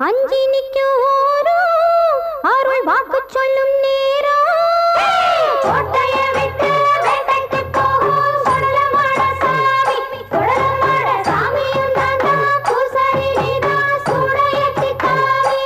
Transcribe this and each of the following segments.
அஞ்சி நிற்கும் ஓரும் அருள் வாக்கு சொல்லும் நேரம் கோட்டைய விட்டு வேட்டைக்கு போகும் சுடலமாட சாமி சுடலமாட சாமியும் தாண்டா பூசாரி நீதான் சூடையத்தி காமி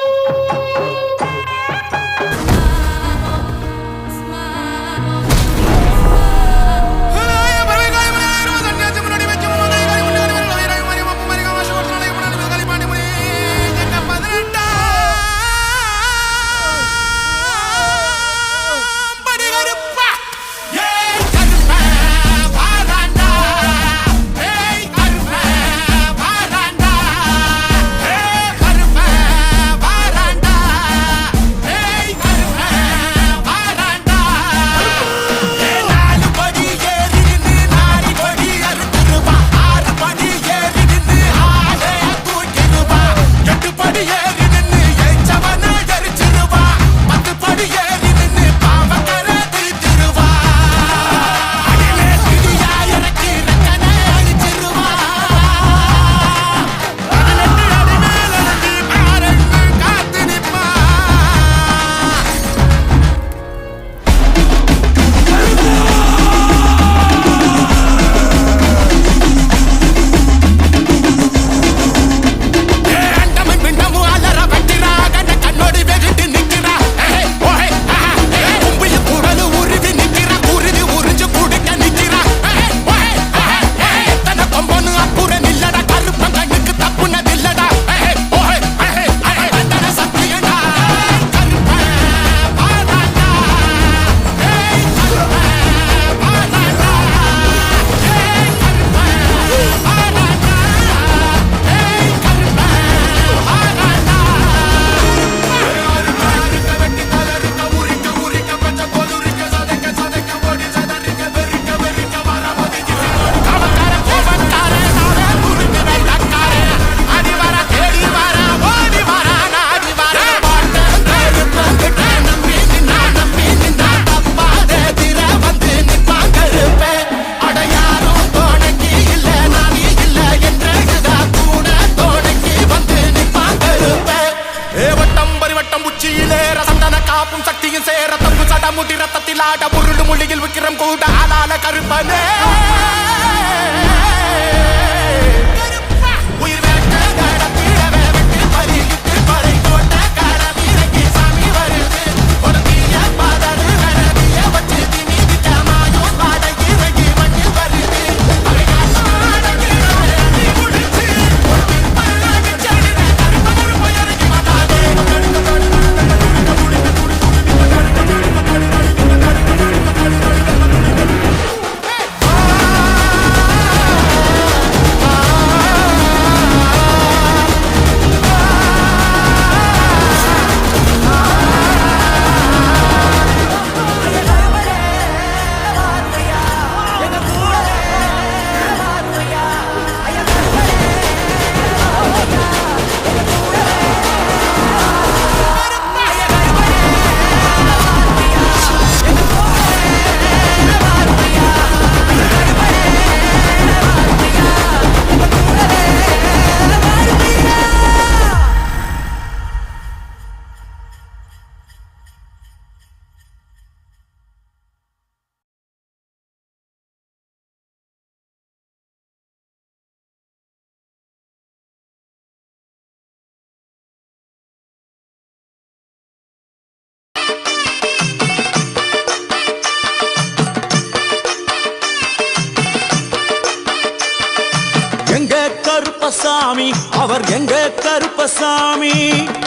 கருப்பசாமி அவர் எங்க கருப்பசாமி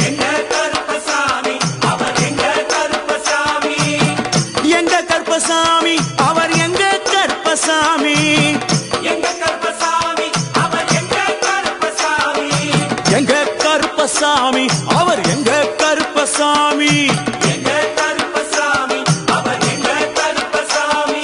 எங்க கருப்பசாமி அவர் எங்க கருப்பசாமி எங்க கருப்பசாமி அவர் எங்க கருப்பசாமி எங்க கருப்பசாமி அவர் எங்க கருப்பசாமி எங்க கருப்பசாமி அவர் எங்க கருப்பசாமி எங்க கருப்பசாமி அவர் எங்க கருப்பசாமி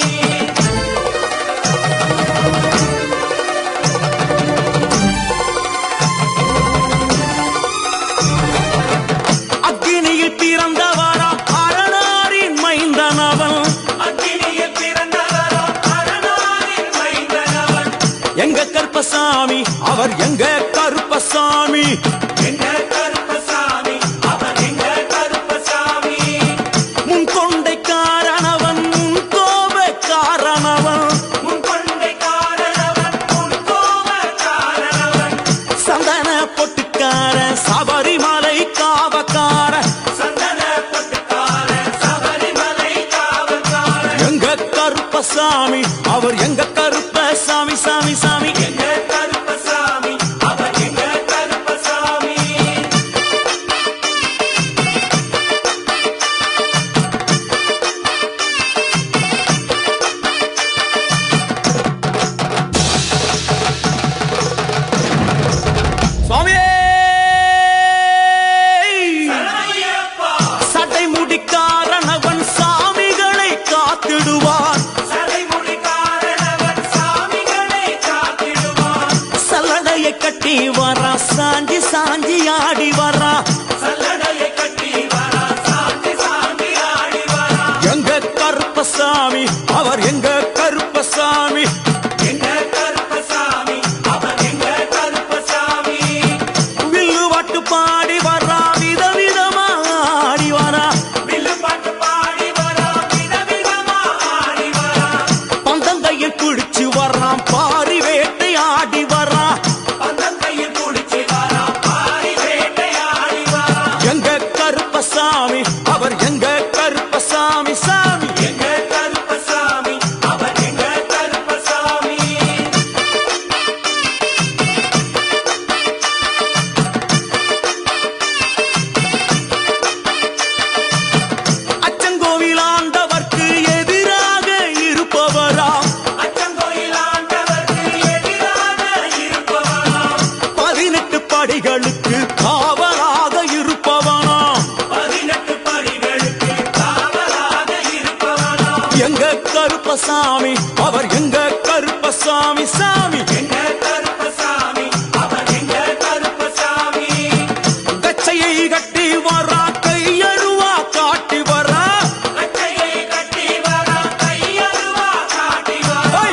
அக்கினியில் பிறந்தவரா அரணாரின் மைந்தனவன் அக்கினியில் பிறந்தவரோ அரணாரின் மைந்தனவன் எங்க கருப்பசாமி அவர் எங்க கருப்பசாமி எங்க கருப்பசாமி கருப்பசாமி அவர் எங்க கருப்பசாமி சாமி எங்க கருப்பசாமி அவர் எங்க கருப்பசாமி கச்சையை கட்டி வரா கையழுவா காட்டி வரா கட்டையை கட்டி வரா கையருவா காட்டி வரா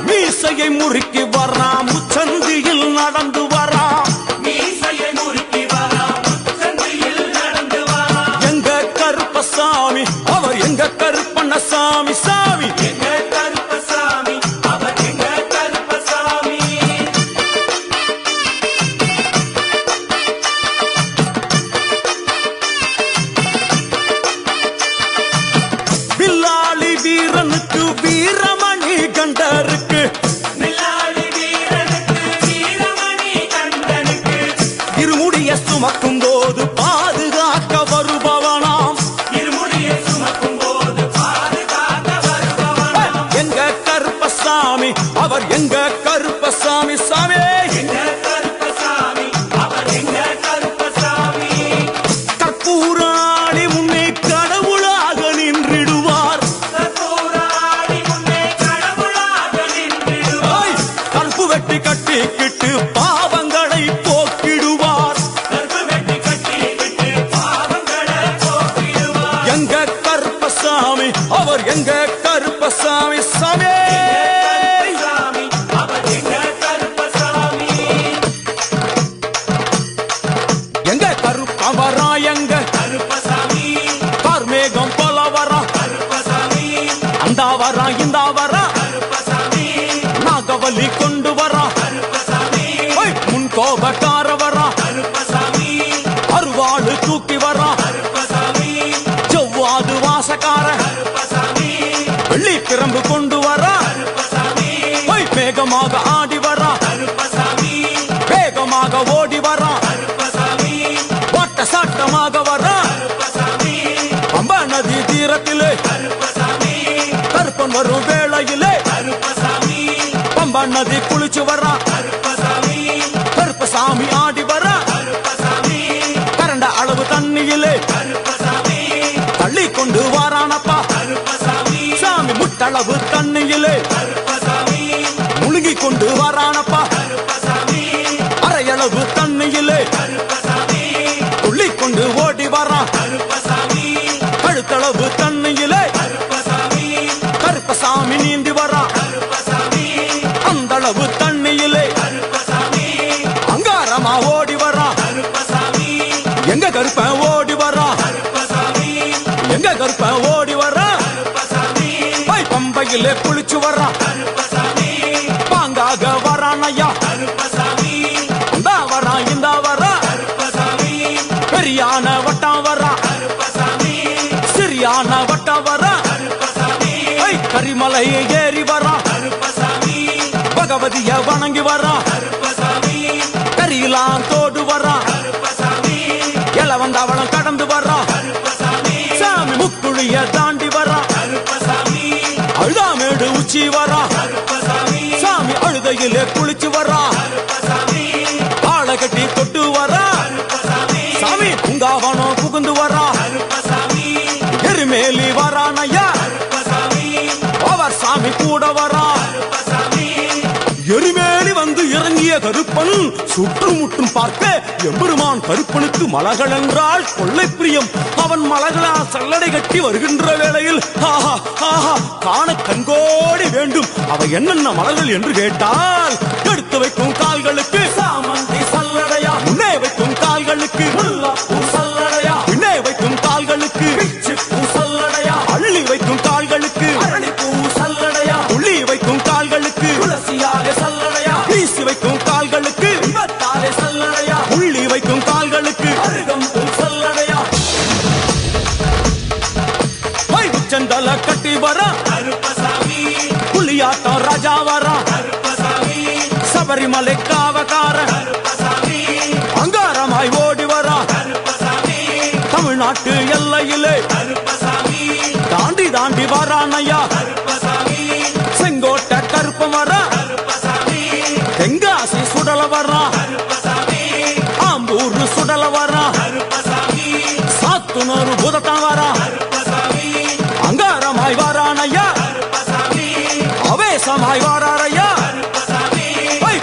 மீசையை முறுக்கி வரா முச்சந்தியில் நடந்து வரா மீசையை முறுக்கி வரா முச்சந்தியில் நடந்து வரா எங்க கருப்பசாமி அவர் எங்க கருப்பண்ணசாமி சாமி எங்க கருப்பசாமி அவர் எங்க கருப்பசாமி வில்லாளி வீரனுக்கு வீரமணி கண்டருக்கு நிலாளி வீரனுக்கு வீரமணி கண்டனுக்கு இருமுடிய சுமக்கும் போது பாதுகாக்க வருபவனாம் இருமுடிய சுமக்கும் போது பாதுகாக்க வருபவனாம் எங்க கருப்பசாமி அவர் எங்க கருப்பசாமி சாமி எங்க கருப்பசாமி அவர் எங்க கருப்பசாமி கற்பூராணி முன்னே கடவுளாக நின்றிடுவார் கற்பூராடி முன்னே கடவுளாக நின்றிடுவார் கற்பு வெட்டி கட்டிக்கிட்டு பாவங்களை போக்கிடுவார் கற்பு வெட்டி கட்டிக்கிட்டு பாவங்களை போக்கிடுவார் எங்க கருப்பசாமி அவர் எங்க கருப்பசாமி சாமி கருப்பசாமி அவர் எங்க கருப்பசாமி எங்க கருப்பவரா எங்க கருப்பசாமி கார்மேகம் போல வரா கருப்பசாமி அந்த வரா இந்த வரா கருப்பசாமி நாகவலி கொண்டு வரா கருப்பசாமி முன் கோபக்கார வரா கருப்பசாமி அருவாளு தூக்கி வரா கருப்பசாமி செவ்வாது வாசக்கார கருப்பசாமி வெள்ளி பிரம்பு கொண்டு வரா கருப்பசாமி வேகமாக ஆடி வரா கருப்பசாமி வேகமாக ஓடி வரா கருப்பசாமி ஓட்ட சாட்டமாக வரா கருப்பசாமி பம்பா நதி தீரத்திலே கருப்பசாமி கருப்பன் வரும் வேளையிலே கருப்பசாமி பம்பா நதி குளிச்சு வரா கருப்பசாமி கருப்பசாமி ஆடி வரா கருப்பசாமி கரண்ட அளவு தண்ணியிலே கருப்பசாமி தள்ளி கொண்டு வாரானப்பா கருப்பசாமி சாமி முட்டளவு தண்ணியிலே கருப்பசாமி முழுகி கொண்டு வாரானப்பா கருப்பசாமி அரையளவு தண்ணியிலே கருப்பசாமி துள்ளி கொண்டு ஓடி வரா கருப்பசாமி கழுத்தளவு தண்ணியிலே கருப்பசாமி கருப்பசாமி நீந்தி வரா கருப்பசாமி அந்தளவு தண்ணியிலே கருப்பசாமி அங்காரமா ஓடி வரா கருப்பசாமி எங்க கருப்பன் ஓடி வரா கருப்பசாமி எங்க கருப்பன் ஓடி வரா கருப்பசாமி பம்பையிலே குளிச்சு வரா கருப்பசாமி பாங்காக வரானையா கருப்பசாமி இந்த வரா இந்த வரா கருப்பசாமி பெரியான வட்டம் வரா கருப்பசாமி சிறியான வட்டம் வரா கருப்பசாமி கரிமலையை ஏறி வரா கருப்பசாமி பகவதிய வணங்கி வரா கருப்பசாமி கரியெல்லாம் தோடு வரா கருப்பசாமி இளவந்தவளம் கடந்து வரா கருப்பசாமி சாமி முக்குழிய தாண்டி வரா கருப்பசாமி அழுதாமேடு உச்சி வரா கருப்பசாமி சாமி அழுதையிலே குளிச்சு வரா கருப்பசாமி ஆளை கட்டி தொட்டு வரா கருப்பசாமி சாமி பூங்காவனம் புகுந்து வரா கருப்பசாமி எருமேலி வரானையா கருப்பசாமி அவர் சாமி கூட வரா கருப்பசாமி எருமேலி வந்து இறங்கிய கருப்பன் சுற்றுமுற்றும் பார்க்க எம்பெருமான் கருப்பனுக்கு மலர்கள் என்றால் கொள்ளை பிரியம். அவன் மலர்களா சல்லடை கட்டி வருகின்ற வேளையில் ஆஹா ஆஹா காண கண்கோடி வேண்டும். அவை என்னென்ன மலர்கள் என்று கேட்டால், எடுத்து வைக்கும் கால்களுக்கு சாமந்தி சல்லடையா, முன்னே வைக்கும் கால்களுக்கு முல்லைப்பூ சல்லடையா, பின்னே வைக்கும் கால்களுக்கு பிச்சிப்பூ சல்லடையா, அள்ளி வைக்கும் கால்களுக்கு அரளிப்பூ சல்லடையா, துள்ளி வைக்கும் கால்களுக்கு துளசியாக சல்லடையா, வீசி வைக்கும் கால்களுக்கு விபத்தாலே சல்லடையா, உள்ளி வைக்கும் கால்களுக்கு அருகம்பூ சல்லடையா. செந்தல கட்டி வர கருப்பசாமி புலியாட்டம் ராஜா வர கருப்பசாமி சபரிமலை காவக்கார கருப்பசாமி அங்காரமாய் ஓடி வர கருப்பசாமி தமிழ்நாட்டு எல்லையிலே கருப்பசாமி தாண்டி தாண்டி வரானையா. கருப்பசாமி செங்கோட்டை கருப்பம் வர கருப்பசாமி தெங்காசி சுடல வர கருப்பசாமி ஆம்பூர் சுடல வர கருப்பசாமி சாத்துனூர் புதத்தான் வர கருப்பசாமி அங்காரமாய் வரானையா. கருப்பசாமி போராட்டமாய் வாராரையா கருப்பசாமி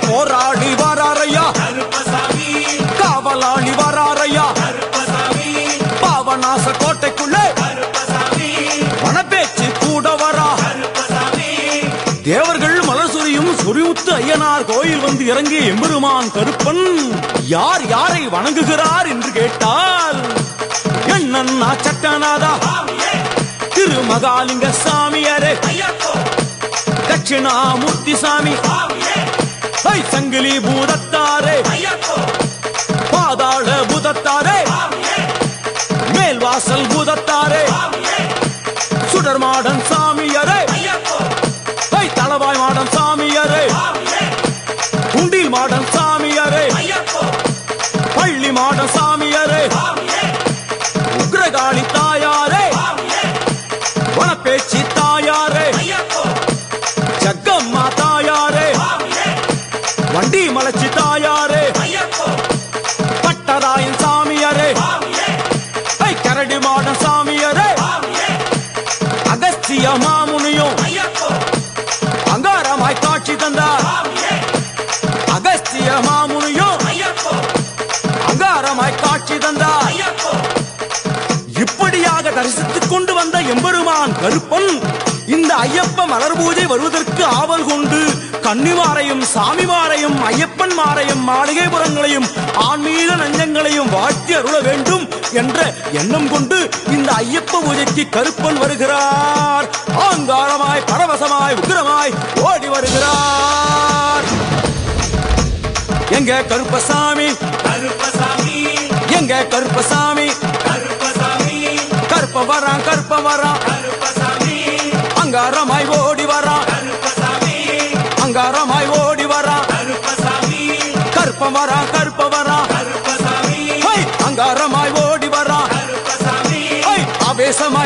போராடி வாராரையா கருப்பசாமி காவலாளி வாராரையா கருப்பசாமி பாவநாச கோட்டைக்குள்ளே கருப்பசாமி வனப்பேச்சு கூட வரா கருப்பசாமி தேவர்கள் மலர் சொரியும் சொரிமுத்து ஐயனார் கோயில் வந்து இறங்கிய எம்பெருமான் கருப்பன் யார் யாரை வணங்குகிறார் என்று கேட்டால் என்னன்னா சட்டநாதா சாமியே திருமகாலிங்க சாமியாரே ஐயப்போ தட்சிணாமூர்த்தி சாமி சாமியே சங்கிலி பூதத்தாரே ஐயப்போ பாதாள பூதத்தாரே சாமியே மேல்வாசல் பூதத்தாரே சாமியே சுடர்மாடன் சாமியாரே ஐயப்போ தளவாய் மாடன் சாமியாரே சாமியே குண்டில் மாடன் சாமியாரே ஐயப்போ பள்ளி மாடன் சாமியாரே சாமியே உக்ரகாளி தாயாரே சாமியே வனப்பேச்சி தாயாரே ஐயப்போ ஜக்கம்மா தாயாரே சாமியே வண்டி மலச்சி தாயாரே ஐயப்போ பட்டராயன் சாமியாரே சாமியே கரடி மாடன் சாமியாரே சாமியே அகஸ்திய மாமுனியும் ஐயப்போ அங்காரமாய் காட்சி தந்தார் சாமியே அகஸ்திய மாமுனியும் ஐயப்போ அங்காரமாய் காட்சி தந்தார் ஐயப்போ இப்படியாக தரிசித்துக் கொண்டு வந்த எம்பெருமான் கருப்பன் இந்த ஐயப்ப மலர் பூஜை வருவதற்கு ஆவல் கொண்டு கன்னிமாரையும் சாமிமாரையும் ஐயப்பன் மாரையும் மாளிகைபுரங்களையும் ஆன்மீக நஞ்சங்களையும் வாழ்த்தி அருள வேண்டும் என்ற எண்ணம் கொண்டு இந்த ஐயப்ப பூஜைக்கு கருப்பன் வருகிறார் ஆங்காரமாய் பரவசமாய் உக்கிரமாய் ஓடி வருகிறார் எங்க கருப்பசாமி கருப்பசாமி எங்க கருப்பசாமி கருப்பசாமி கருப்ப வரான் கருப்பசாமி அங்காரமாய் ஓடி வரான் கருப்பசாமி அங்காரமாய் ஓடி வரான் கருப்பசாமி கருப்ப வரான் கருப்பசாமி அங்காரமாய் ஓடி வரான் கருப்பசாமி ஆவேசமா